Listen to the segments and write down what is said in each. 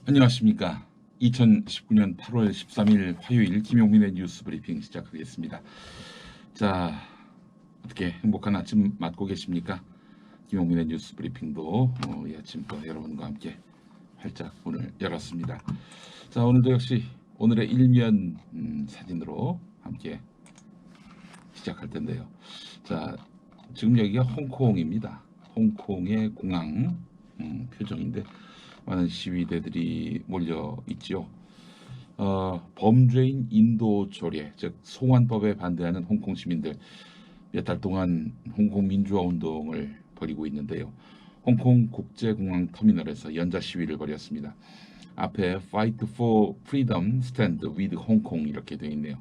안녕하십니까. 2019년 8월 13일 화요일 김용민의 뉴스 브리핑 시작하겠습니다. 자, 어떻게 행복한 아침 맞고 계십니까? 김용민의 뉴스 브리핑도 이 아침부터 여러분과 함께 활짝 문을 열었습니다. 자, 오늘도 역시 오늘의 일면 사진으로 함께 시작할 텐데요. 자, 지금 여기가 홍콩입니다. 홍콩의 공항 표정인데 많은 시위대들이 몰려 있지요. 범죄인 인도 조례, 즉 송환법에 반대하는 홍콩 시민들 몇 달 동안 홍콩 민주화 운동을 벌이고 있는데요. 홍콩 국제공항 터미널에서 연자 시위를 벌였습니다. 앞에 Fight for Freedom Stand with Hong Kong 이렇게 되어 있네요.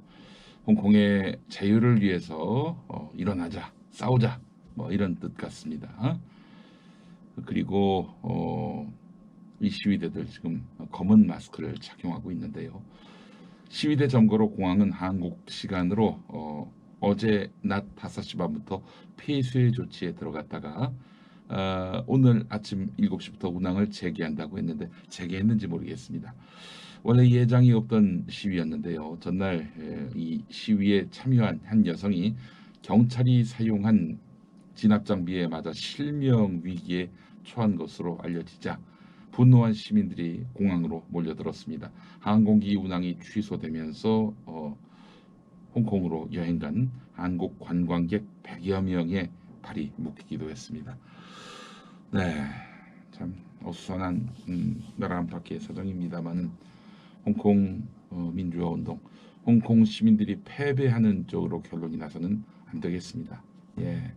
홍콩의 자유를 위해서 일어나자, 싸우자, 뭐 이런 뜻 같습니다. 그리고 이 시위대들 지금 검은 마스크를 착용하고 있는데요. 시위대 점거로 공항은 한국 시간으로 어제 낮 5시 반부터 폐쇄 조치에 들어갔다가 오늘 아침 7시부터 운항을 재개한다고 했는데 재개했는지 모르겠습니다. 원래 예정이 없던 시위였는데요. 전날 이 시위에 참여한 한 여성이 경찰이 사용한 진압 장비에 맞아 실명 위기에 처한 것으로 알려지자 분노한 시민들이 공항으로 몰려들었습니다. 항공기 운항이 취소되면서 홍콩으로 여행 간 한국 관광객 100여 명의 발이 묶이기도 했습니다. 네, 참 어수선한 나라 안팎의 사정입니다만은 홍콩 민주화 운동, 홍콩 시민들이 패배하는 쪽으로 결론이 나서는 안 되겠습니다. 예.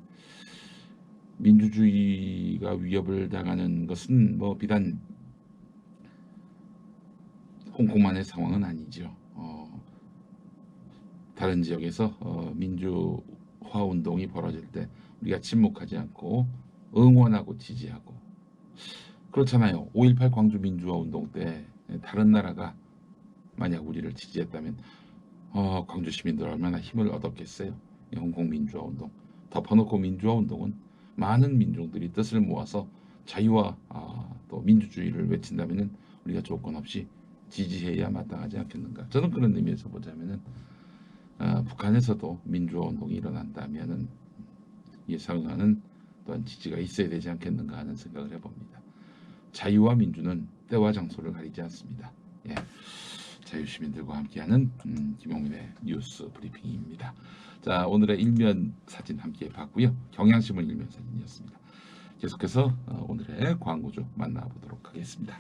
민주주의가 위협을 당하는 것은 뭐 비단 홍콩만의 상황은 아니죠. 다른 지역에서 민주화 운동이 벌어질 때 우리가 침묵하지 않고 응원하고 지지하고 그렇잖아요. 5.18 광주 민주화 운동 때 다른 나라가 만약 우리를 지지했다면 광주 시민들 얼마나 힘을 얻었겠어요. 홍콩 민주화 운동 덮어놓고 민주화 운동은 많은 민중들이 뜻을 모아서 자유와 또 민주주의를 외친다면 우리가 조건 없이 지지해야 마땅하지 않겠는가. 저는 그런 의미에서 보자면은 북한에서도 민주화 운동이 일어난다면은 예상하는 또한 지지가 있어야 되지 않겠는가 하는 생각을 해봅니다. 자유와 민주는 때와 장소를 가리지 않습니다. 예. 자유시민들과 함께하는 김용민의 뉴스 브리핑입니다. 자, 오늘의 일면 사진 함께 봤고요. 경향신문 일면 사진이었습니다. 계속해서 오늘의 광고주 만나보도록 하겠습니다.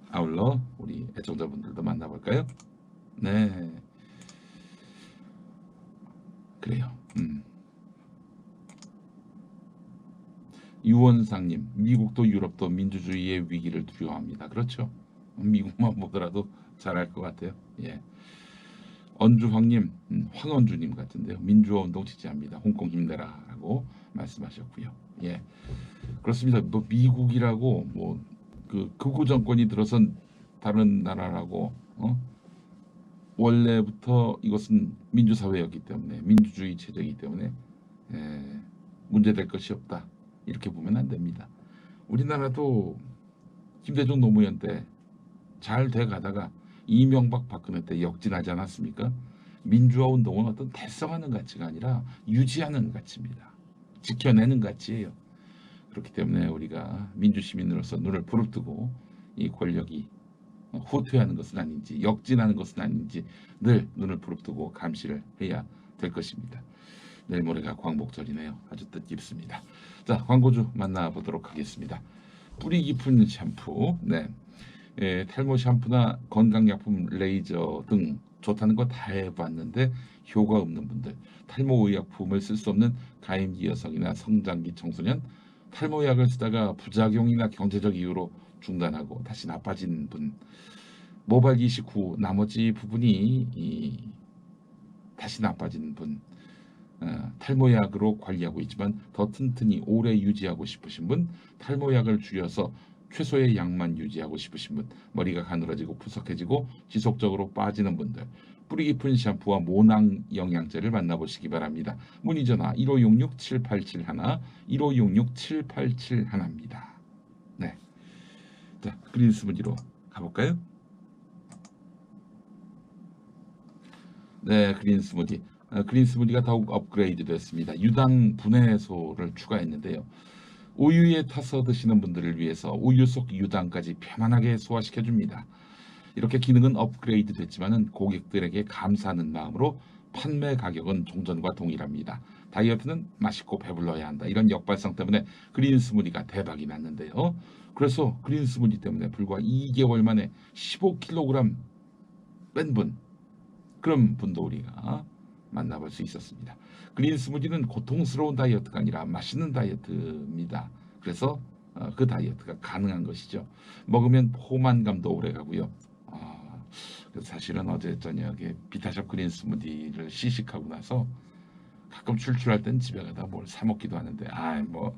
아울러 우리 애청자분들도 만나볼까요? 네, 그래요. 유원상님, 미국도 유럽도 민주주의의 위기를 두려워합니다. 그렇죠. 미국만 보더라도 잘할 것 같아요. 예. 언주황님, 황언주님 같은데요. 민주화 운동 지지합니다. 홍콩 힘내라라고 말씀하셨고요. 예, 그렇습니다. 뭐 미국이라고 뭐 그 극우 정권이 들어선 다른 나라라고 원래부터 이것은 민주사회였기 때문에 민주주의 체제이기 때문에 문제될 것이 없다. 이렇게 보면 안 됩니다. 우리나라도 김대중 노무현 때 잘 돼가다가 이명박 박근혜 때 역진하지 않았습니까? 민주화 운동은 어떤 달성하는 가치가 아니라 유지하는 가치입니다. 지켜내는 가치예요. 그렇기 때문에 우리가 민주시민으로서 눈을 부릅뜨고 이 권력이 후퇴하는 것은 아닌지 역진하는 것은 아닌지 늘 눈을 부릅뜨고 감시를 해야 될 것입니다. 내일 모레가 광복절이네요. 아주 뜻깊습니다. 자, 광고주 만나보도록 하겠습니다. 뿌리 깊은 샴푸, 네, 탈모 샴푸나 건강약품, 레이저 등 좋다는 거 다 해봤는데 효과 없는 분들, 탈모 의약품을 쓸 수 없는 가임기 여성이나 성장기 청소년, 탈모약을 쓰다가 부작용이나 경제적 이유로 중단하고 다시 나빠진 분, 모발 이식 후 나머지 부분이 다시 나빠진 분, 탈모약으로 관리하고 있지만 더 튼튼히 오래 유지하고 싶으신 분, 탈모약을 줄여서 최소의 양만 유지하고 싶으신 분, 머리가 가늘어지고 푸석해지고 지속적으로 빠지는 분들, 뿌리 깊은 샴푸와 모낭 영양제를 만나보시기 바랍니다. 문의 전화 1566-7871, 1566-7871입니다. 네, 자 그린 스무디로 가볼까요? 네, 그린 스무디. 그린 스무디가 더욱 업그레이드 됐습니다. 유당 분해소를 추가했는데요. 우유에 타서 드시는 분들을 위해서 우유 속 유당까지 편안하게 소화시켜 줍니다. 이렇게 기능은 업그레이드 됐지만은 고객들에게 감사하는 마음으로 판매 가격은 종전과 동일합니다. 다이어트는 맛있고 배불러야 한다. 이런 역발상 때문에 그린 스무디가 대박이 났는데요. 그래서 그린 스무디 때문에 불과 2개월 만에 15kg 뺀 분, 그런 분도 우리가 만나볼 수 있었습니다. 그린 스무디는 고통스러운 다이어트가 아니라 맛있는 다이어트입니다. 그래서 그 다이어트가 가능한 것이죠. 먹으면 포만감도 오래 가고요. 그래서 사실은 어제 저녁에 비타샵 그린 스무디를 시식하고 나서 가끔 출출할 땐 집에 가다 뭘 사 먹기도 하는데 뭐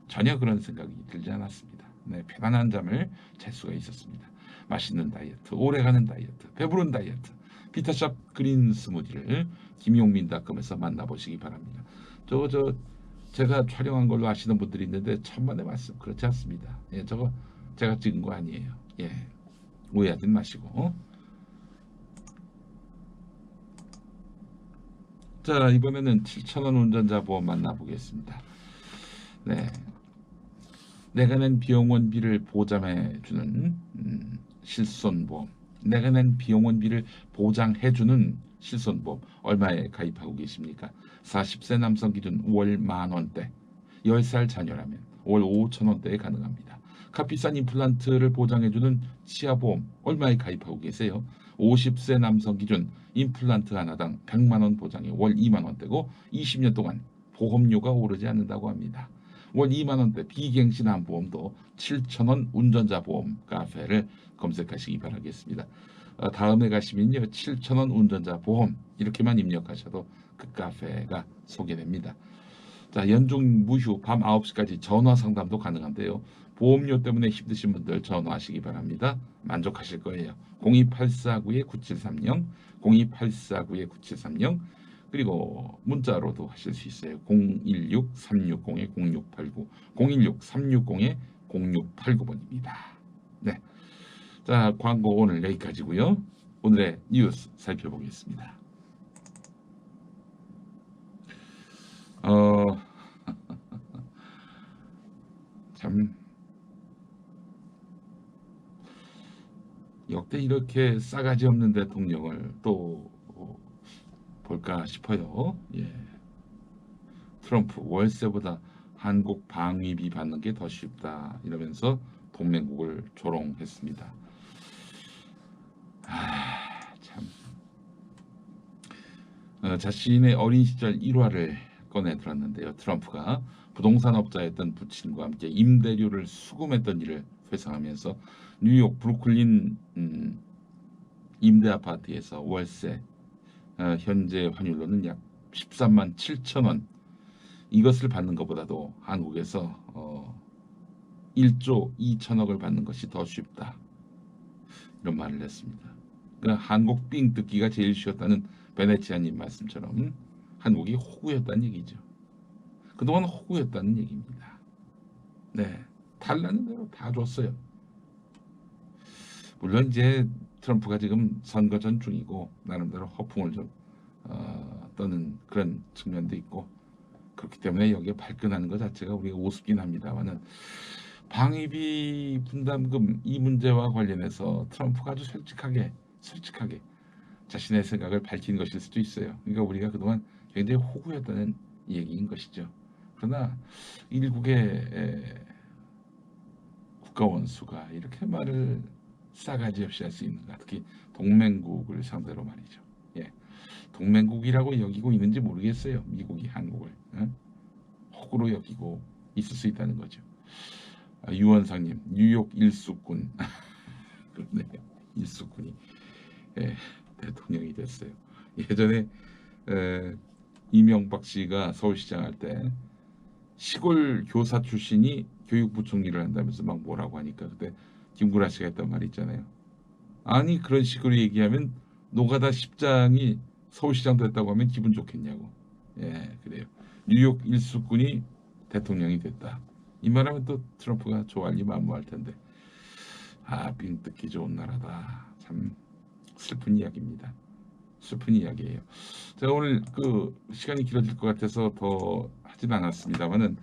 전혀 그런 생각이 들지 않았습니다. 네, 편안한 잠을 잘 수가 있었습니다. 맛있는 다이어트, 오래가는 다이어트, 배부른 다이어트. 비타샵 그린 스무디를 김용민닷컴에서 만나보시기 바랍니다. 제가 촬영한 걸로 아시는 분들이 있는데 천만의 말씀 그렇지 않습니다. 예, 저거 제가 찍은 거 아니에요. 예, 오해하지 마시고. 자, 이번에는 7,000원 운전자 보험 만나보겠습니다. 네, 내가 낸 비용원비를 보장해주는 실손보험. 내가 낸 비용원비를 보장해주는 실손보험 얼마에 가입하고 계십니까? 40세 남성 기준 월 10,000원대, 10살 자녀라면 월 5,000원대에 가능합니다. 값비싼 임플란트를 보장해주는 치아보험 얼마에 가입하고 계세요? 50세 남성 기준 임플란트 하나당 100만 원 보장에 월 2만 원대고 20년 동안 보험료가 오르지 않는다고 합니다. 월 2만 원대 비갱신한 보험도 7,000원 운전자 보험 카페를 검색하시기 바라겠습니다. 다음에 가시면요 7,000원 운전자 보험 이렇게만 입력하셔도 그 카페가 소개됩니다. 자, 연중 무휴 밤 9시까지 전화 상담도 가능한데요. 보험료 때문에 힘드신 분들 전화하시기 바랍니다. 만족하실 거예요. 02849-9730, 02849-9730 그리고 문자로도 하실 수 있어요. 016-360-0689, 016-360-0689번입니다. 네, 자 광고 오늘 여기까지고요. 오늘의 뉴스 살펴보겠습니다. 참 역대 이렇게 싸가지 없는 대통령을 또 볼까 싶어요. 예. 트럼프 월세보다 한국 방위비 받는 게 더 쉽다 이러면서 동맹국을 조롱했습니다. 참 자신의 어린 시절 일화를 꺼내 들었는데요. 트럼프가 부동산 업자였던 부친과 함께 임대료를 수금했던 일을 회상하면서 뉴욕 브루클린 임대 아파트에서 월세 현재 환율로는 약 13만 7천 원 이것을 받는 것보다도 한국에서 1조 2천억을 받는 것이 더 쉽다 이런 말을 했습니다. 그러니까 한국 삥 뜯기가 제일 쉬웠다는 베네치아님 말씀처럼 한국이 호구였다는 얘기죠. 그동안 호구였다는 얘기입니다. 네, 달라는 대로 다 줬어요. 물론 이제 트럼프가 지금 선거 전 중이고 나름대로 허풍을 좀 떠는 그런 측면도 있고 그렇기 때문에 여기에 발끈하는 것 자체가 우리가 우습긴 합니다만은 방위비 분담금 이 문제와 관련해서 트럼프가 아주 솔직하게 자신의 생각을 밝힌 것일 수도 있어요. 그러니까 우리가 그동안 굉장히 호구였다는 얘기인 것이죠. 그러나 일국의 국가 원수가 이렇게 말을 싸가지 없이 할 수 있는가? 특히 동맹국을 상대로 말이죠. 예, 동맹국이라고 여기고 있는지 모르겠어요. 미국이 한국을 호구로 여기고 있을 수 있다는 거죠. 유원상님, 뉴욕 일수꾼 그런데 일수꾼이 대통령이 됐어요. 예전에 이명박 씨가 서울시장 할 때 시골 교사 출신이 교육부총리를 한다면서 막 뭐라고 하니까 그때 김구라 씨가 했던 말이 있잖아요. 아니 그런 식으로 얘기하면 노가다 십장이 서울시장 됐다고 하면 기분 좋겠냐고. 예, 그래요. 뉴욕 일수꾼이 대통령이 됐다. 이 말하면 또 트럼프가 좋아할 리 만무할 텐데. 빙 뜯기 좋은 나라다. 참 슬픈 이야기입니다. 슬픈 이야기예요. 제가 오늘 시간이 길어질 것 같아서 더 하진 않았습니다만은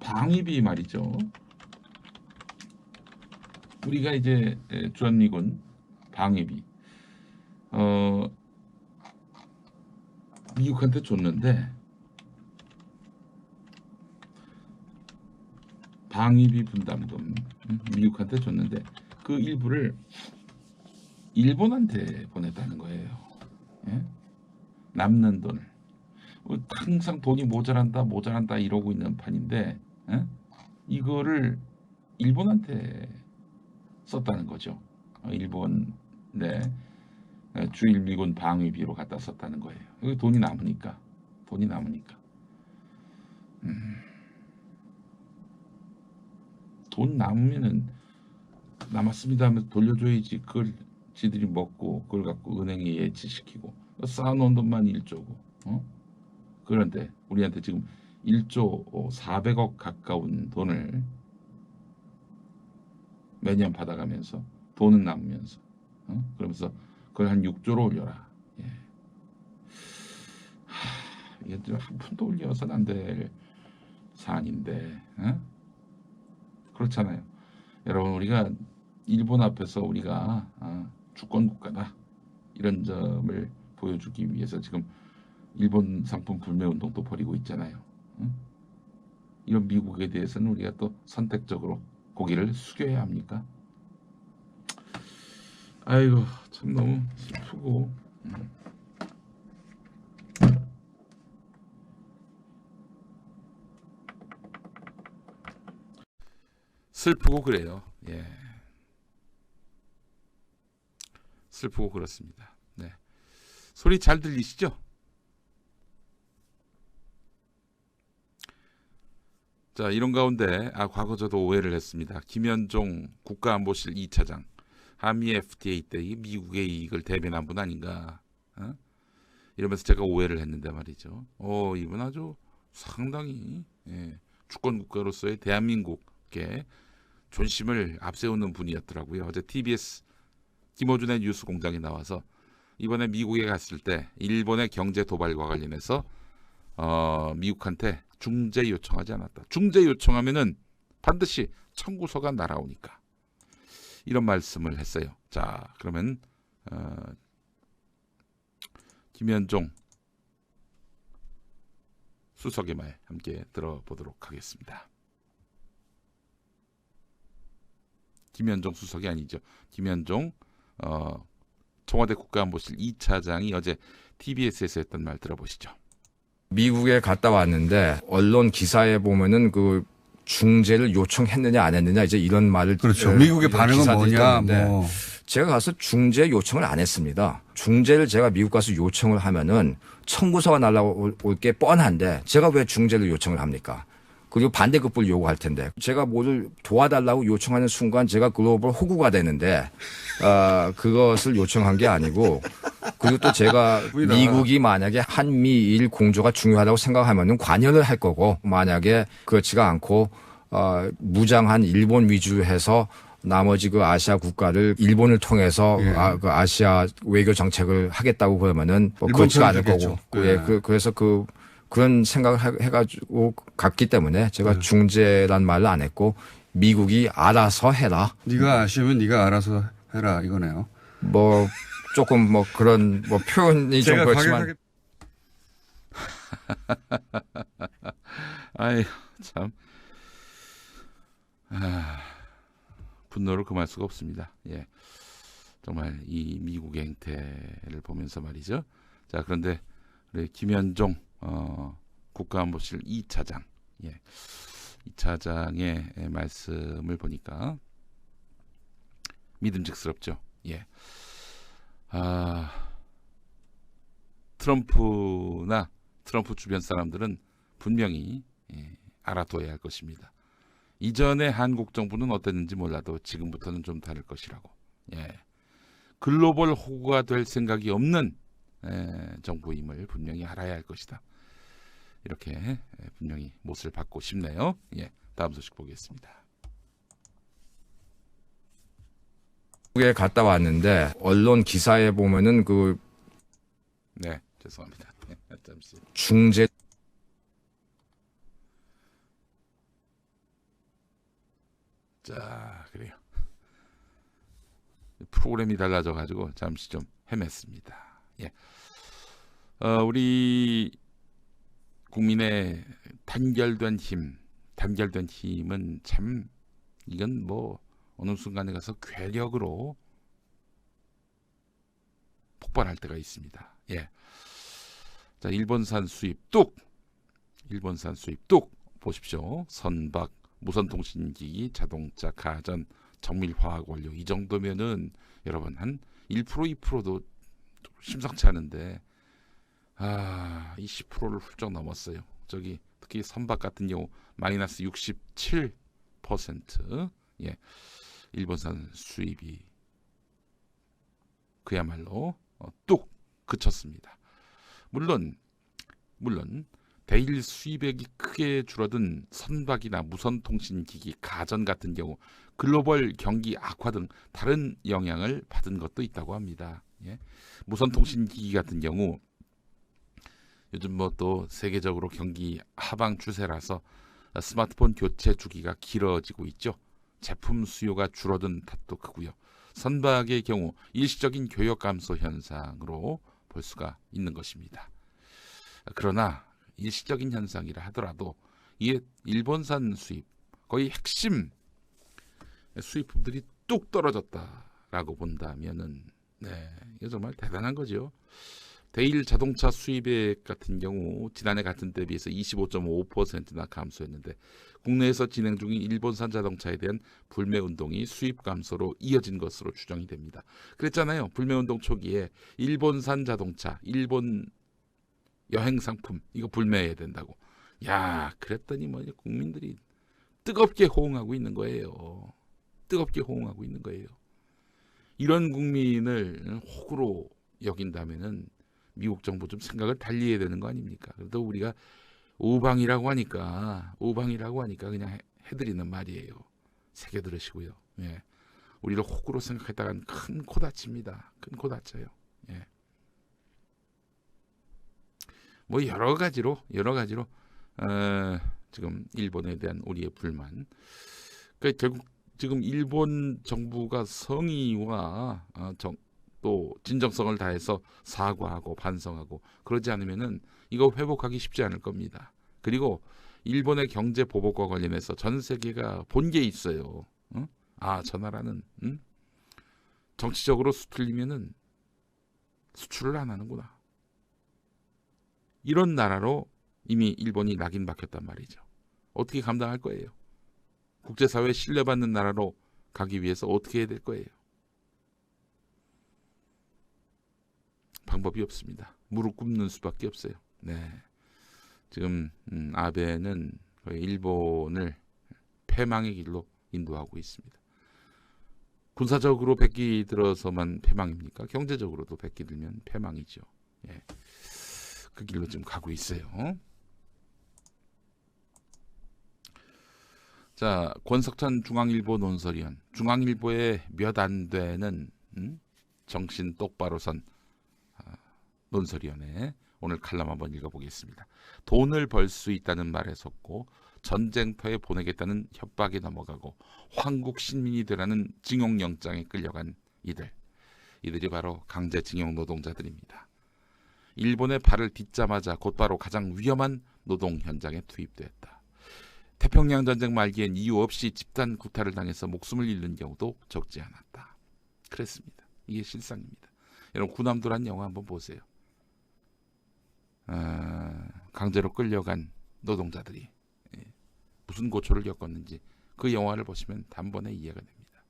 방위비 말이죠. 우리가 이제 주한미군 방위비 미국한테 줬는데 방위비 분담금 미국한테 줬는데 그 일부를 일본한테 보냈다는 거예요. 예? 남는 돈을 항상 돈이 모자란다 이러고 있는 판인데 이거를 일본한테 썼다는 거죠. 일본 주일미군 방위비로 갖다 썼다는 거예요. 여기 돈이 남으니까 돈 남으면은 남았습니다 하면서 돌려줘야지. 그걸 지들이 먹고 그걸 갖고 은행에 예치시키고 쌓아놓은 돈만 1조고 그런데 우리한테 지금 1조 400억 가까운 돈을 매년 받아가면서 돈은 남으면서 그러면서 그걸 한 6조로 올려라. 예. 이게 한 푼도 올려서는 안 될 사안인데 그렇잖아요. 여러분, 우리가 일본 앞에서 우리가 주권 국가다 이런 점을 보여주기 위해서 지금 일본 상품 불매 운동도 벌이고 있잖아요. 이런 미국에 대해서는 우리가 또 선택적으로 고개를 숙여야 합니까? 아이고, 참 너무 슬프고 슬프고 그래요. 예. 슬프고 그렇습니다. 네. 소리 잘 들리시죠? 자, 이런 가운데 과거 저도 오해를 했습니다. 김현종 국가안보실 2차장, 한미 FTA 때 미국의 이익을 대변한 분 아닌가? 이러면서 제가 오해를 했는데 말이죠. 이분 아주 상당히 주권 국가로서의 대한민국의 존심을 앞세우는 분이었더라고요. 어제 TBS 김어준의 뉴스 공장에 나와서 이번에 미국에 갔을 때 일본의 경제 도발과 관련해서 미국한테 중재 요청하지 않았다. 중재 요청하면은 반드시 청구서가 날아오니까 이런 말씀을 했어요. 자, 그러면 김현종 수석의 말 함께 들어보도록 하겠습니다. 김현종 수석이 아니죠. 김현종 청와대 국가안보실 2차장이 어제 TBS에서 했던 말 들어보시죠. 미국에 갔다 왔는데 언론 기사에 보면은 그 중재를 요청했느냐 안 했느냐 이제 이런 말을 그렇죠. 미국의 반응은 뭐냐 뭐. 제가 가서 중재 요청을 안 했습니다. 중재를 제가 미국 가서 요청을 하면은 청구서가 날라올 게 뻔한데 제가 왜 중재를 요청을 합니까? 그리고 반대급부를 요구할 텐데 제가 뭐를 도와달라고 요청하는 순간 제가 글로벌 호구가 되는데 그것을 요청한 게 아니고 그리고 또 제가 미국이 만약에 한미일 공조가 중요하다고 생각하면은 관여를 할 거고 만약에 그렇지가 않고 무장한 일본 위주해서 나머지 그 아시아 국가를 일본을 통해서 그 아시아 외교 정책을 하겠다고 그러면은 뭐 그렇지가 않을 거고 그래서 그런 생각을 해가지고 갔기 때문에 제가 중재란 말을 안 했고 미국이 알아서 해라. 네가 아시면 네가 알아서 해라 이거네요. 뭐 조금 뭐 그런 뭐 표현이 좀 그렇지만. 아이 참 분노를 금할 수가 없습니다. 예, 정말 이 미국의 행태를 보면서 말이죠. 자, 그런데 우리 김현종 국가안보실 2차장, 2차장의 말씀을 보니까 믿음직스럽죠. 예, 트럼프 주변 사람들은 분명히 알아둬야 할 것입니다. 이전에 한국 정부는 어땠는지 몰라도 지금부터는 좀 다를 것이라고. 글로벌 호구가 될 생각이 없는 정부임을 분명히 알아야 할 것이다. 이렇게 분명히 못을 받고 싶네요. 예, 다음 소식 보겠습니다. 미국에 갔다 왔는데 언론 기사에 보면은 그 네, 죄송합니다. 잠시. 중재 자, 그래요. 프로그램이 달라져가지고 잠시 좀 헤맸습니다. 예, 우리 국민의 단결된 힘은 참 이건 뭐 어느 순간에 가서 괴력으로 폭발할 때가 있습니다. 예, 자, 일본산 수입 뚝 보십시오. 선박, 무선통신기기, 자동차, 가전, 정밀화학원료 이 정도면은 여러분 한 1% 2%도 심상치 않은데 이 10%를 훌쩍 넘었어요. 저기 특히 선박 같은 경우 마이너스 67%. 예, 일본산 수입이 그야말로 뚝 그쳤습니다. 물론 대일 수입액이 크게 줄어든 선박이나 무선통신기기, 가전 같은 경우 글로벌 경기 악화 등 다른 영향을 받은 것도 있다고 합니다. 예. 무선통신기기 같은 경우 요즘 뭐 또 세계적으로 경기 하방 추세라서 스마트폰 교체 주기가 길어지고 있죠. 제품 수요가 줄어든 탓도 크고요. 선박의 경우 일시적인 교역 감소 현상으로 볼 수가 있는 것입니다. 그러나 일시적인 현상이라 하더라도 이게 일본산 수입 거의 핵심 수입품들이 뚝 떨어졌다라고 본다면은 이게 정말 대단한 거죠. 대일 자동차 수입액 같은 경우 지난해 같은 때 비해서 25.5%나 감소했는데 국내에서 진행 중인 일본산 자동차에 대한 불매 운동이 수입 감소로 이어진 것으로 추정이 됩니다. 그랬잖아요. 불매 운동 초기에 일본산 자동차, 일본 여행 상품 이거 불매해야 된다고. 야, 그랬더니 뭐 국민들이 뜨겁게 호응하고 있는 거예요. 이런 국민을 호구로 여긴다면은 미국 정부 좀 생각을 달리 해야 되는 거 아닙니까? 그래도 우리가 오방이라고 하니까 그냥 해드리는 말이에요. 새겨 들으시고요. 예. 우리를 호구로 생각했다간 큰 코 다칩니다. 큰 코 다쳐요. 예. 뭐 여러 가지로 지금 일본에 대한 우리의 불만. 그러니까 결국 지금 일본 정부가 성의와 또 진정성을 다해서 사과하고 반성하고 그러지 않으면은 이거 회복하기 쉽지 않을 겁니다. 그리고 일본의 경제 보복과 관련해서 전 세계가 본 게 있어요. 저 나라는 정치적으로 수틀리면은 수출을 안 하는구나. 이런 나라로 이미 일본이 낙인 박혔단 말이죠. 어떻게 감당할 거예요? 국제사회에 신뢰받는 나라로 가기 위해서 어떻게 해야 될 거예요? 방법이 없습니다. 무릎 꿇는 수밖에 없어요. 네, 지금 아베는 거의 일본을 패망의 길로 인도하고 있습니다. 군사적으로 백기 들어서만 패망입니까? 경제적으로도 백기 들면 패망이죠. 예. 그 길로 지금 가고 있어요. 자, 권석천 중앙일보 논설위원, 중앙일보에 몇 안 되는 정신 똑바로 선 논설위원회 오늘 칼럼 한번 읽어보겠습니다. 돈을 벌 수 있다는 말에 속고 전쟁터에 보내겠다는 협박에 넘어가고 황국 신민이 되라는 징용영장에 끌려간 이들이 바로 강제징용 노동자들입니다. 일본에 발을 딛자마자 곧바로 가장 위험한 노동 현장에 투입되었다. 태평양 전쟁 말기엔 이유 없이 집단 구타를 당해서 목숨을 잃는 경우도 적지 않았다. 그랬습니다. 이게 실상입니다. 여러분 군함도란 영화 한번 보세요. 강제로 끌려간 노동자들이 무슨 고초를 겪었는지 그 영화를 보시면 단번에 이해가 됩니다.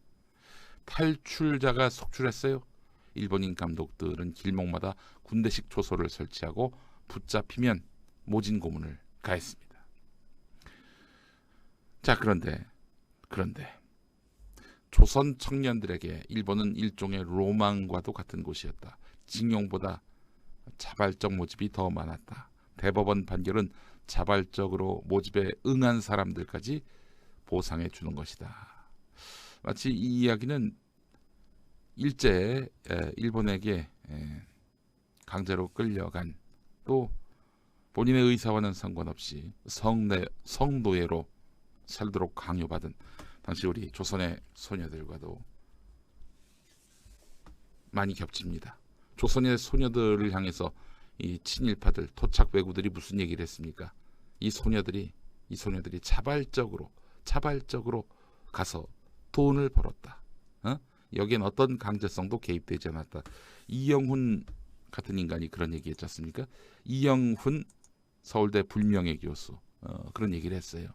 탈출자가 속출했어요. 일본인 감독들은 길목마다 군대식 초소를 설치하고 붙잡히면 모진 고문을 가했습니다. 자, 그런데 조선 청년들에게 일본은 일종의 로망과도 같은 곳이었다. 징용보다 자발적 모집이 더 많았다. 대법원 판결은 자발적으로 모집에 응한 사람들까지 보상해 주는 것이다. 마치 이 이야기는 일제 일본에게 강제로 끌려간, 또 본인의 의사와는 상관없이 성노예로 살도록 강요받은 당시 우리 조선의 소녀들과도 많이 겹칩니다. 조선의 소녀들을 향해서 이 친일파들, 토착 왜구들이 무슨 얘기를 했습니까? 이 소녀들이 자발적으로 가서 돈을 벌었다. 여기엔 어떤 강제성도 개입되지 않았다. 이영훈 같은 인간이 그런 얘기했지 않습니까? 이영훈 서울대 불명예 교수 그런 얘기를 했어요.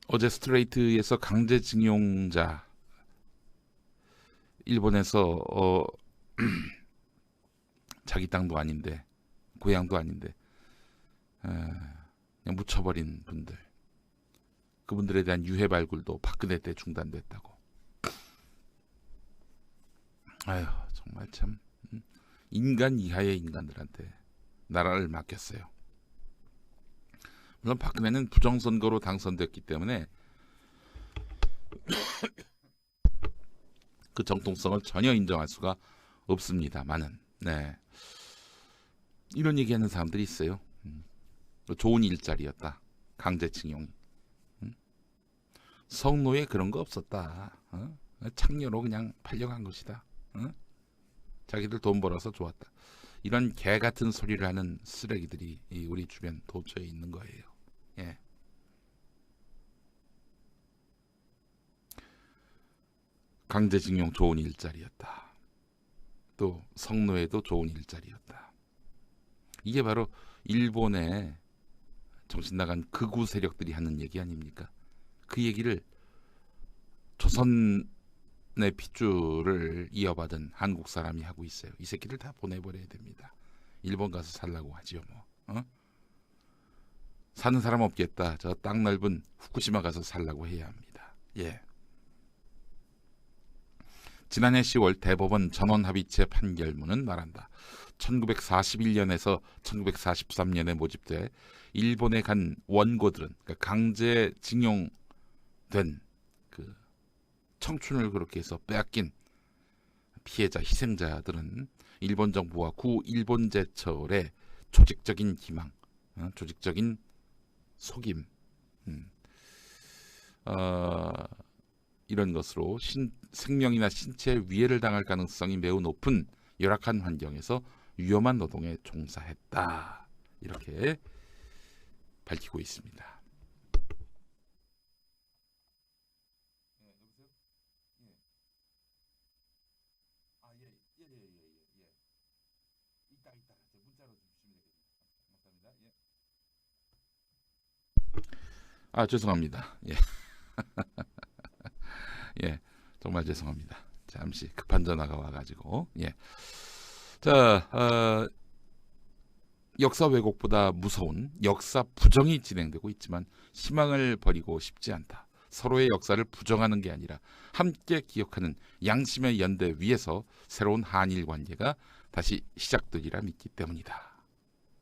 어제 스트레이트에서 강제징용자, 일본에서 자기 땅도 아닌데 고향도 아닌데 그냥 묻혀버린 분들, 그분들에 대한 유해 발굴도 박근혜 때 중단됐다고. 아휴, 정말 참 인간 이하의 인간들한테 나라를 맡겼어요. 물론 박근혜는 부정선거로 당선됐기 때문에 그 정통성을 전혀 인정할 수가 없습니다만은, 네, 이런 얘기하는 사람들이 있어요. 좋은 일자리였다, 강제징용. 성노예 그런 거 없었다. 창녀로 그냥 팔려간 것이다. 자기들 돈 벌어서 좋았다. 이런 개 같은 소리를 하는 쓰레기들이 우리 주변 도처에 있는 거예요. 예. 강제징용 좋은 일자리였다. 또 성노예도 좋은 일자리였다. 이게 바로 일본의 정신 나간 극우 세력들이 하는 얘기 아닙니까? 그 얘기를 조선의 핏줄을 이어받은 한국 사람이 하고 있어요. 이 새끼들 다 보내버려야 됩니다. 일본 가서 살라고 하지요, 뭐. 사는 사람 없겠다. 저 땅 넓은 후쿠시마 가서 살라고 해야 합니다. 예. 지난해 10월 대법원 전원합의체 판결문은 말한다. 1941년에서 1943년에 모집돼 일본에 간 원고들은, 그러니까 강제징용된 그 청춘을 그렇게 해서 빼앗긴 피해자, 희생자들은 일본 정부와 구 일본 제철의 조직적인 기망, 조직적인 속임, 이런 것으로 생명이나 신체에 위해를 당할 가능성이 매우 높은 열악한 환경에서 위험한 노동에 종사했다. 이렇게 밝히고 있습니다. 아, 죄송합니다. 예. 예, 정말 죄송합니다. 잠시 급한 전화가 와가지고. 예. 자, 역사 왜곡보다 무서운 역사 부정이 진행되고 있지만 희망을 버리고 싶지 않다. 서로의 역사를 부정하는 게 아니라 함께 기억하는 양심의 연대 위에서 새로운 한일 관계가 다시 시작되리라 믿기 때문이다.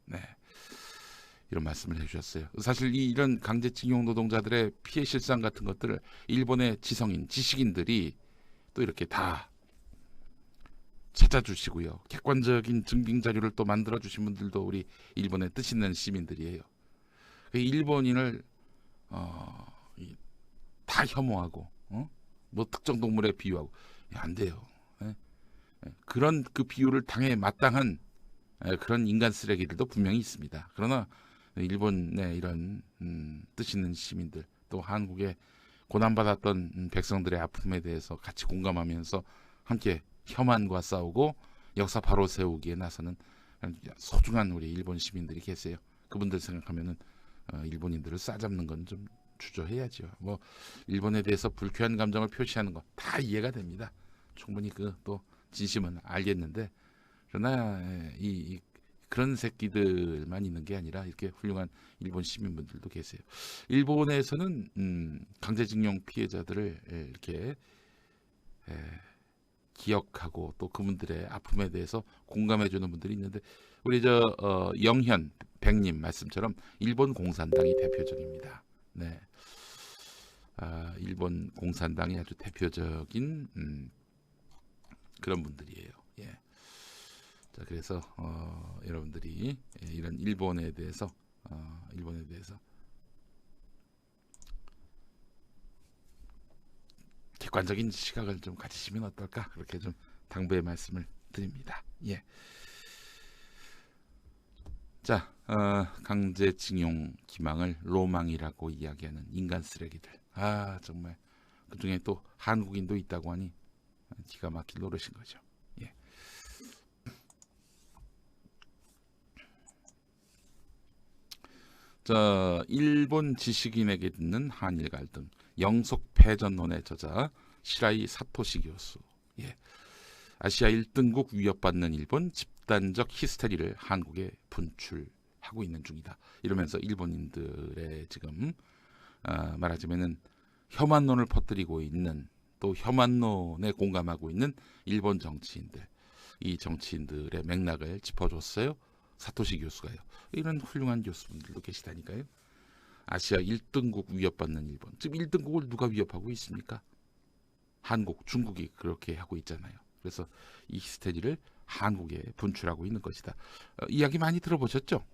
네, 이런 말씀을 해주셨어요. 사실 이런 강제징용 노동자들의 피해 실상 같은 것들을 일본의 지성인, 지식인들이 또 이렇게 다 찾아주시고요. 객관적인 증빙 자료를 또 만들어주신 분들도 우리 일본의 뜻 있는 시민들이에요. 일본인을 다 혐오하고 뭐 특정 동물에 비유하고 안 돼요. 그런 그 비유를 당해 마땅한 그런 인간 쓰레기들도 분명히 있습니다. 그러나 일본의 이런 뜻 있는 시민들, 또 한국의 고난받았던 백성들의 아픔에 대해서 같이 공감하면서 함께 혐한과 싸우고 역사 바로 세우기에 나서는 소중한 우리 일본 시민들이 계세요. 그분들 생각하면은 일본인들을 싸잡는 건 좀 주저해야죠. 뭐 일본에 대해서 불쾌한 감정을 표시하는 거 다 이해가 됩니다. 충분히 그 또 진심은 알겠는데, 그러나 그런 새끼들만 있는 게 아니라 이렇게 훌륭한 일본 시민분들도 계세요. 일본에서는 강제징용 피해자들을 이렇게 기억하고 또 그분들의 아픔에 대해서 공감해주는 분들이 있는데 우리 영현 백님 말씀처럼 일본 공산당이 대표적입니다. 네, 일본 공산당이 아주 대표적인 그런 분들이에요. 예. 자, 그래서 여러분들이 이런 일본에 대해서 객관적인 시각을 좀 가지시면 어떨까 그렇게 좀 당부의 말씀을 드립니다. 예. 자, 강제징용 기망을 로망이라고 이야기하는 인간 쓰레기들. 정말 그 중에 또 한국인도 있다고 하니 기가 막힐 노릇인 거죠. 예. 자, 일본 지식인에게 듣는 한일 갈등, 영속 패전론의 저자 시라이 사토시 교수. 예. 아시아 1등국 위협받는 일본 집단적 히스테리를 한국에 분출하고 있는 중이다. 이러면서 일본인들의 지금 말하자면은 혐한론을 퍼뜨리고 있는 또 혐한론에 공감하고 있는 일본 정치인들, 이 정치인들의 맥락을 짚어줬어요. 사토시 교수가요. 이런 훌륭한 교수분들도 계시다니까요. 아시아 1등국 위협받는 일본. 지금 1등국을 누가 위협하고 있습니까? 한국, 중국이 그렇게 하고 있잖아요. 그래서 이 히스테리를 한국에 분출하고 있는 것이다. 이야기 많이 들어보셨죠?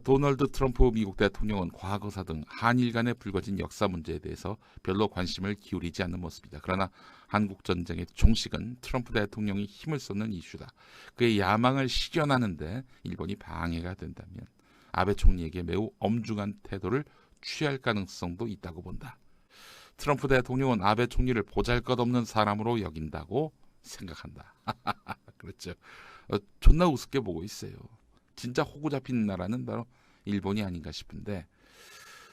도널드 트럼프 미국 대통령은 과거사 등 한일 간에 불거진 역사 문제에 대해서 별로 관심을 기울이지 않는 모습이다. 그러나 한국 전쟁의 종식은 트럼프 대통령이 힘을 쏟는 이슈다. 그의 야망을 실현하는데 일본이 방해가 된다면 아베 총리에게 매우 엄중한 태도를 취할 가능성도 있다고 본다. 트럼프 대통령은 아베 총리를 보잘것없는 사람으로 여긴다고 생각한다. 그렇죠. 존나 우습게 보고 있어요. 진짜 호구 잡힌 나라는 바로 일본이 아닌가 싶은데,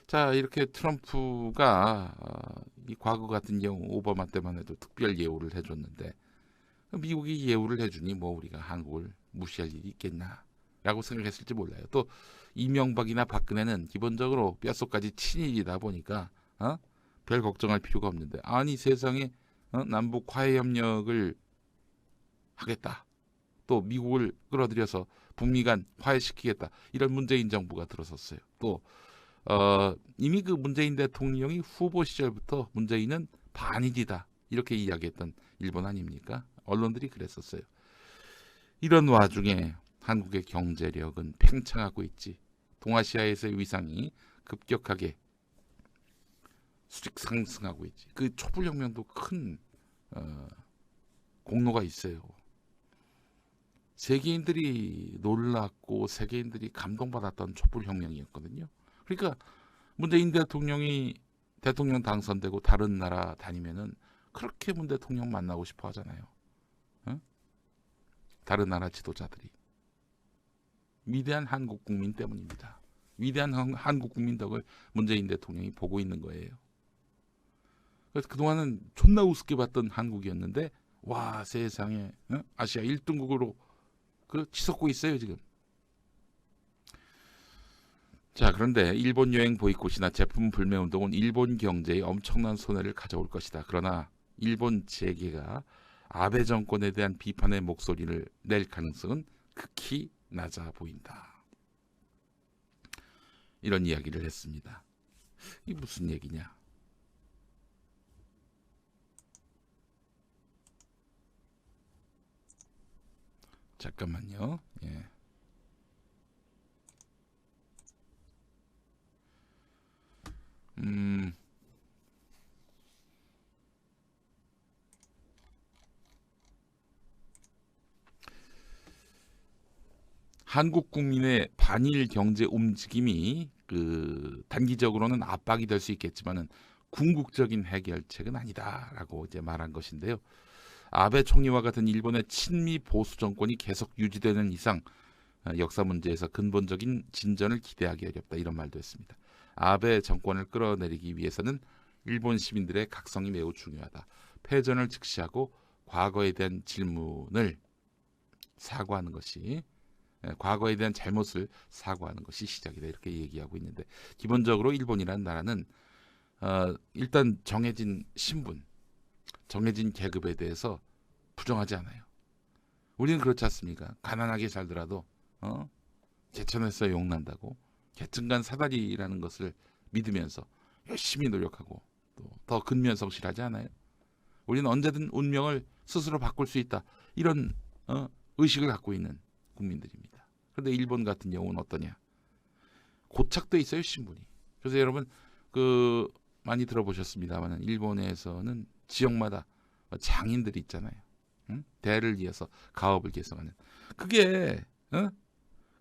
자, 이렇게 트럼프가 이 과거 같은 경우 오바마 때만 해도 특별 예우를 해줬는데 미국이 예우를 해주니 뭐 우리가 한국을 무시할 일이 있겠나라고 생각했을지 몰라요. 또 이명박이나 박근혜는 기본적으로 뼛속까지 친일이다 보니까 별 걱정할 필요가 없는데, 아니 세상에 남북 화해 협력을 하겠다, 또 미국을 끌어들여서 북미 간 화해시키겠다, 이런 문재인 정부가 들어섰어요. 또 이미 그 문재인 대통령이 후보 시절부터 문재인은 반일이다 이렇게 이야기했던 일본 아닙니까? 언론들이 그랬었어요. 이런 와중에 한국의 경제력은 팽창하고 있지. 동아시아에서의 위상이 급격하게 수직 상승하고 있지. 그 촛불혁명도 큰 공로가 있어요. 세계인들이 놀랐고 세계인들이 감동받았던 촛불혁명이었거든요. 그러니까 문재인 대통령이 대통령 당선되고 다른 나라 다니면은 그렇게 문 대통령 만나고 싶어 하잖아요. 다른 나라 지도자들이. 위대한 한국 국민 때문입니다. 위대한 한국 국민 덕을 문재인 대통령이 보고 있는 거예요. 그래서 그동안은 존나 우습게 봤던 한국이었는데 와, 세상에 아시아 1등국으로 치솟고 있어요 지금. 자, 그런데 일본 여행 보이콧이나 제품 불매 운동은 일본 경제에 엄청난 손해를 가져올 것이다. 그러나 일본 재계가 아베 정권에 대한 비판의 목소리를 낼 가능성은 극히 낮아 보인다. 이런 이야기를 했습니다. 이게 무슨 얘기냐? 잠깐만요. 예. 한국 국민의 반일 경제 움직임이 단기적으로는 압박이 될 수 있겠지만은 궁극적인 해결책은 아니다라고 이제 말한 것인데요. 아베 총리와 같은 일본의 친미 보수 정권이 계속 유지되는 이상 역사 문제에서 근본적인 진전을 기대하기 어렵다, 이런 말도 했습니다. 아베 정권을 끌어내리기 위해서는 일본 시민들의 각성이 매우 중요하다. 패전을 직시하고 과거에 대한 질문을 사과하는 것이, 과거에 대한 잘못을 사과하는 것이 시작이다, 이렇게 얘기하고 있는데, 기본적으로 일본이라는 나라는 일단 정해진 신분, 정해진 계급에 대해서 부정하지 않아요. 우리는 그렇지 않습니까? 가난하게 살더라도 제천에서 욕난다고 계층간 사다리라는 것을 믿으면서 열심히 노력하고 또 더 근면성실하지 않아요? 우리는 언제든 운명을 스스로 바꿀 수 있다. 이런 의식을 갖고 있는 국민들입니다. 그런데 일본 같은 경우는 어떠냐? 고착돼 있어요, 신분이. 그래서 여러분 많이 들어보셨습니다만 일본에서는 지역마다 장인들이 있잖아요. 응? 대를 이어서 가업을 개성하는. 그게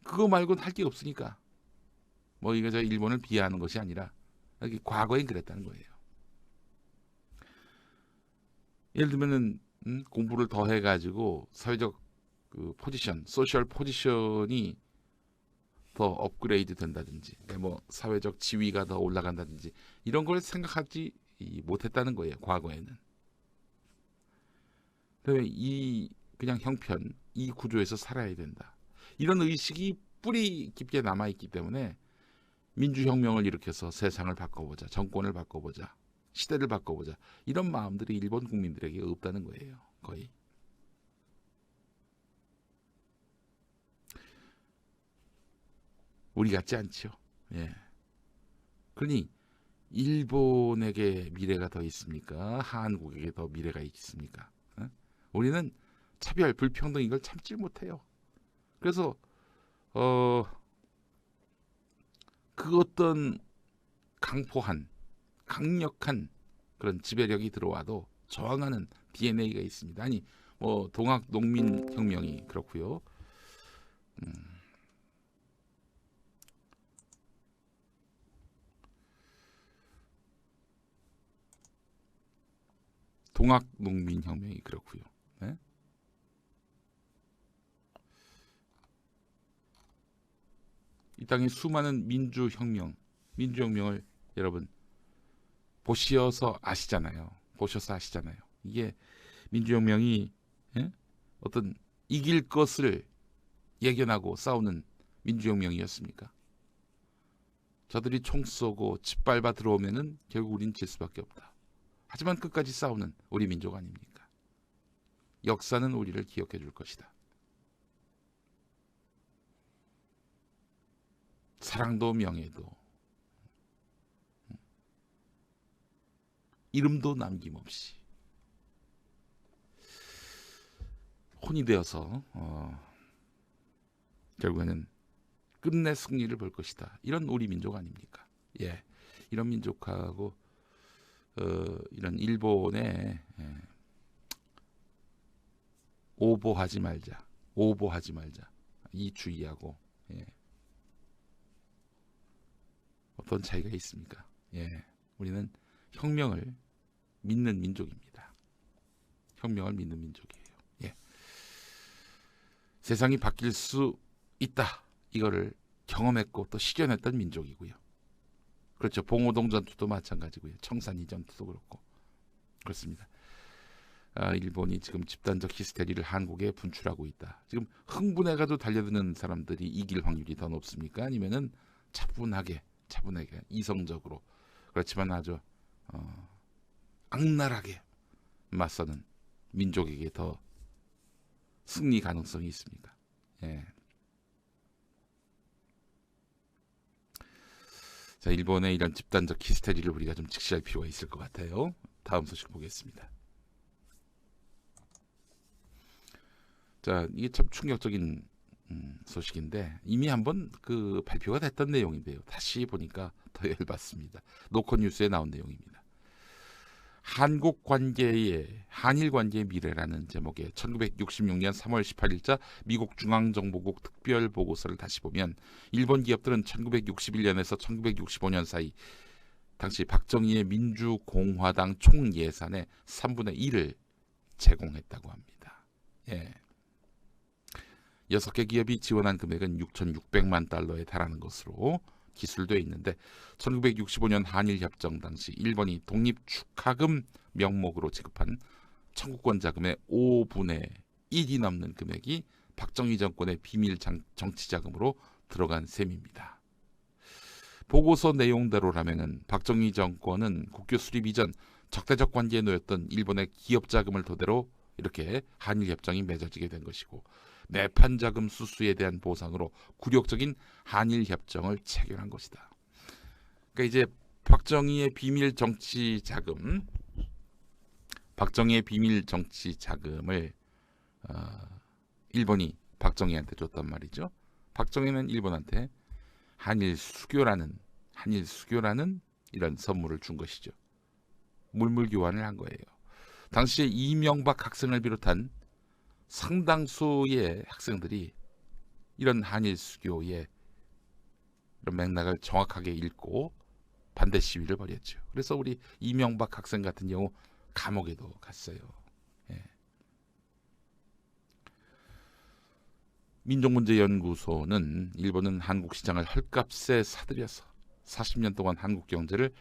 그거 말고는 할 게 없으니까. 뭐 이거 저 일본을 비하하는 것이 아니라 과거엔 그랬다는 거예요. 예를 들면은 공부를 더 해가지고 사회적 포지션, 소셜 포지션이 더 업그레이드 된다든지, 뭐 사회적 지위가 더 올라간다든지 이런 걸 생각하지 못했다는 거예요. 과거에는. 이 그냥 형편, 이 구조에서 살아야 된다. 이런 의식이 뿌리 깊게 남아 있기 때문에 민주혁명을 일으켜서 세상을 바꿔보자, 정권을 바꿔보자, 시대를 바꿔보자 이런 마음들이 일본 국민들에게 없다는 거예요. 거의. 우리 같지 않죠. 예. 그러니 일본에게 미래가 더 있습니까? 한국에게 더 미래가 있습니까? 우리는 차별, 불평등 이걸 참지 못해요. 그래서 그 어떤 강포한, 강력한 그런 지배력이 들어와도 저항하는 DNA가 있습니다. 아니 뭐 동학 농민혁명이 그렇고요. 동학 농민혁명이 그렇고요. 네? 이 땅에 수많은 민주혁명을 여러분 보셔서 아시잖아요. 이게 민주혁명이 어떤 이길 것을 예견하고 싸우는 민주혁명이었습니까? 저들이 총 쏘고 짓밟아 들어오면은 결국 우린 질 수밖에 없다. 하지만 끝까지 싸우는 우리 민족 아닙니까? 역사는 우리를 기억해 줄 것이다. 사랑도 명예도 이름도 남김없이 혼이 되어서 결국에는 끝내 승리를 볼 것이다. 이런 우리 민족 아닙니까? 예, 이런 민족하고 이런 일본에 오보하지 말자 이 주의하고 어떤 차이가 있습니까? 예, 우리는 혁명을 믿는 민족입니다. 혁명을 믿는 민족이에요. 예. 세상이 바뀔 수 있다. 이거를 경험했고 또 실현했던 민족이고요. 그렇죠. 봉오동 전투도 마찬가지고요. 청산리 전투도 그렇고 그렇습니다. 일본이 지금 집단적 히스테리를 한국에 분출하고 있다. 지금 흥분해가지고 달려드는 사람들이 이길 확률이 더 높습니까? 아니면은 차분하게 이성적으로 그렇지만 아주 악랄하게 맞서는 민족에게 더 승리 가능성이 있습니까? 예. 자, 일본의 이런 집단적 히스테리를 우리가 좀 직시할 필요가 있을 것 같아요. 다음 소식 보겠습니다. 자, 이게 참 충격적인 소식인데 이미 한번 발표가 됐던 내용인데요. 다시 보니까 더 열받습니다. 노컷뉴스에 나온 내용입니다. 한일 관계의 미래라는 제목의 1966년 3월 18일자 미국 중앙정보국 특별 보고서를 다시 보면 일본 기업들은 1961년에서 1965년 사이 당시 박정희의 민주공화당 총 예산의 3분의 1을 제공했다고 합니다. 예. 6개 기업이 지원한 금액은 6,600만 달러에 달하는 것으로 기술되어 있는데 1965년 한일협정 당시 일본이 독립축하금 명목으로 지급한 청구권 자금의 5분의 1이 넘는 금액이 박정희 정권의 비밀 정치자금으로 들어간 셈입니다. 보고서 내용대로라면 박정희 정권은 국교 수립 이전 적대적 관계에 놓였던 일본의 기업 자금을 토대로 이렇게 한일협정이 맺어지게 된 것이고 내판자금 수수에 대한 보상으로 굴욕적인 한일협정을 체결한 것이다. 그러니까 이제 박정희의 비밀 정치 자금을 일본이 박정희한테 줬단 말이죠. 박정희는 일본한테 한일 수교라는 이런 선물을 준 것이죠. 물물 교환을 한 거예요. 당시에 이명박 학생을 비롯한 상당수의 학생들이 이런 한일 수교의 이런 맥락을 정확하게 읽고 반대 시위를 벌였죠. 그래서 우리 이명박 학생 같은 경우 감옥에도 갔어요. 예. 민족문제연구소는 일본은 한국 시장을 헐값에 사들여서 40년 동안 한국 경제를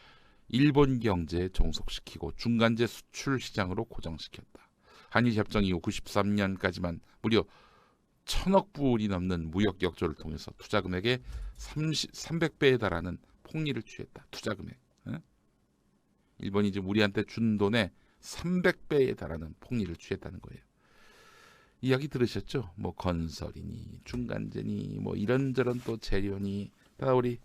일본 경제에 종속시키고 중간재 수출 시장으로 고정시켰다. 한일 협정 이후 93년까지만 무려 1,000억 불이 넘는 무역 역조를 통해서 투자 금액의 300배에 달하는 폭리를 취했다. 투자 금액. 일본이 지금 우리한테 준 돈의 300배에 달하는 폭리를 취했다는 거예요. 이야기 들으셨죠? 뭐 건설이니 중간재니 뭐 이런저런 또 재료니 다 우리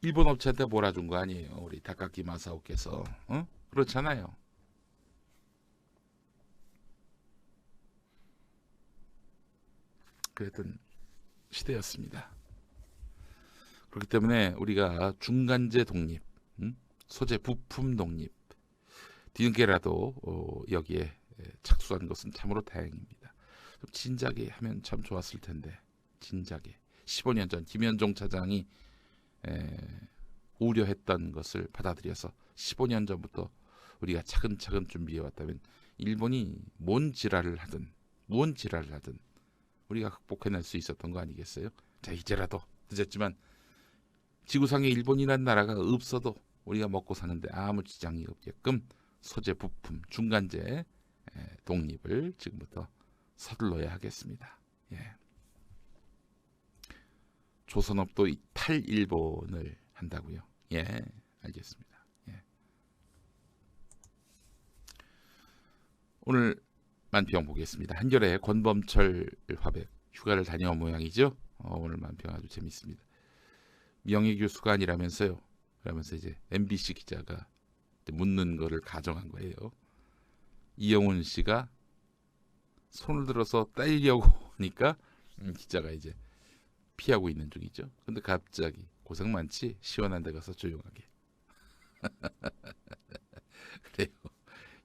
일본 업체한테 몰아준 거 아니에요. 우리 다카키 마사오께서. 그렇잖아요. 그랬던 시대였습니다. 그렇기 때문에 우리가 중간재 독립, 소재 부품 독립 뒤늦게라도 여기에 착수한 것은 참으로 다행입니다. 좀 진작에 하면 참 좋았을 텐데 진작에 15년 전 김현종 차장이 우려했던 것을 받아들여서 15년 전부터 우리가 차근차근 준비해왔다면 일본이 뭔 지랄을 하든 우리가 극복해낼 수 있었던 거 아니겠어요? 자, 이제라도 늦었지만 지구상에 일본이라는 나라가 없어도 우리가 먹고 사는데 아무 지장이 없게끔 소재 부품 중간재 독립을 지금부터 서둘러야 하겠습니다. 예. 조선업도 탈일본을 한다고요? 예, 알겠습니다. 예. 오늘 만평 보겠습니다. 한겨레 권범철 화백 휴가를 다녀온 모양이죠. 오늘 만평 아주 재밌습니다. 명예교수가 아니라면서요. 그러면서 이제 MBC 기자가 묻는 거를 가정한 거예요. 이영훈 씨가 손을 들어서 때리려고 하니까 기자가 이제 피하고 있는 중이죠. 근데 갑자기 고생 많지? 시원한 데 가서 조용하게. 그래요.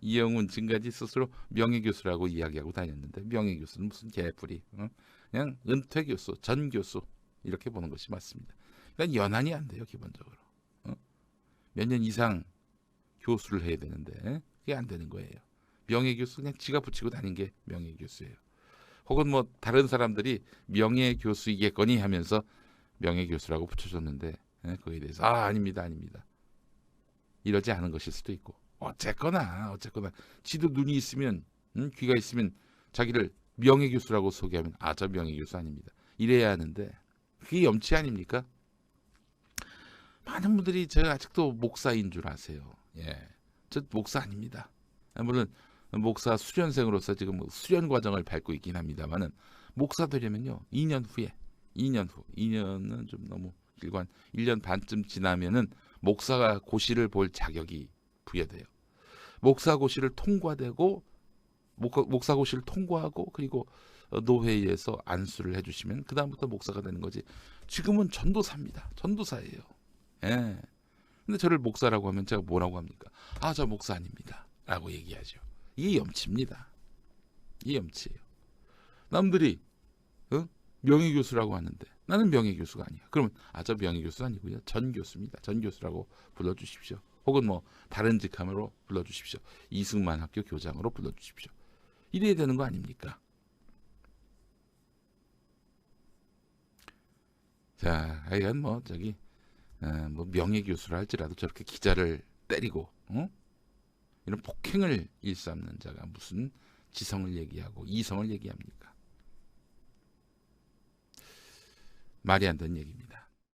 이영훈 지금까지 스스로 명예교수라고 이야기하고 다녔는데 명예교수는 무슨 개뿔이. 그냥 은퇴교수, 전교수 이렇게 보는 것이 맞습니다. 그러니까 연한이 안 돼요. 기본적으로. 몇 년 이상 교수를 해야 되는데 그게 안 되는 거예요. 명예교수 그냥 지가 붙이고 다닌 게 명예교수예요. 혹은 뭐 다른 사람들이 명예교수이겠거니 하면서 명예교수라고 붙여줬는데 거기에 대해서 아닙니다. 이러지 않은 것일 수도 있고 어쨌거나 지도 눈이 있으면 귀가 있으면 자기를 명예교수라고 소개하면 저 명예교수 아닙니다. 이래야 하는데 그게 염치 아닙니까? 많은 분들이 제가 아직도 목사인 줄 아세요. 예, 저 목사 아닙니다. 물론 목사 수련생으로서 지금 수련 과정을 밟고 있긴 합니다만은 목사 되려면요 2년 후 2년은 좀 너무 길고 한 1년 반쯤 지나면은 목사가 고시를 볼 자격이 부여돼요. 목사고시를 통과되고 목사고시를 통과하고 그리고 노회의에서 안수를 해주시면 그 다음부터 목사가 되는 거지. 지금은 전도사입니다. 전도사예요. 예. 근데 저를 목사라고 하면 제가 뭐라고 합니까? 저 목사 아닙니다. 라고 얘기하죠. 이게 염치입니다. 이게 염치예요. 남들이 명예교수라고 하는데 나는 명예교수가 아니야. 그러면 저 명예교수 아니고요. 전교수입니다. 전교수라고 불러주십시오. 혹은 뭐 다른 직함으로 불러주십시오. 이승만 학교 교장으로 불러주십시오. 이래야 되는 거 아닙니까? 자, 하여간 뭐 명예교수라 할지라도 저렇게 기자를 때리고 이런 폭행을 일삼는 자가 무슨 지성을 얘기하고 이성을 얘기합니까? 말이 안 되는 얘기입니다.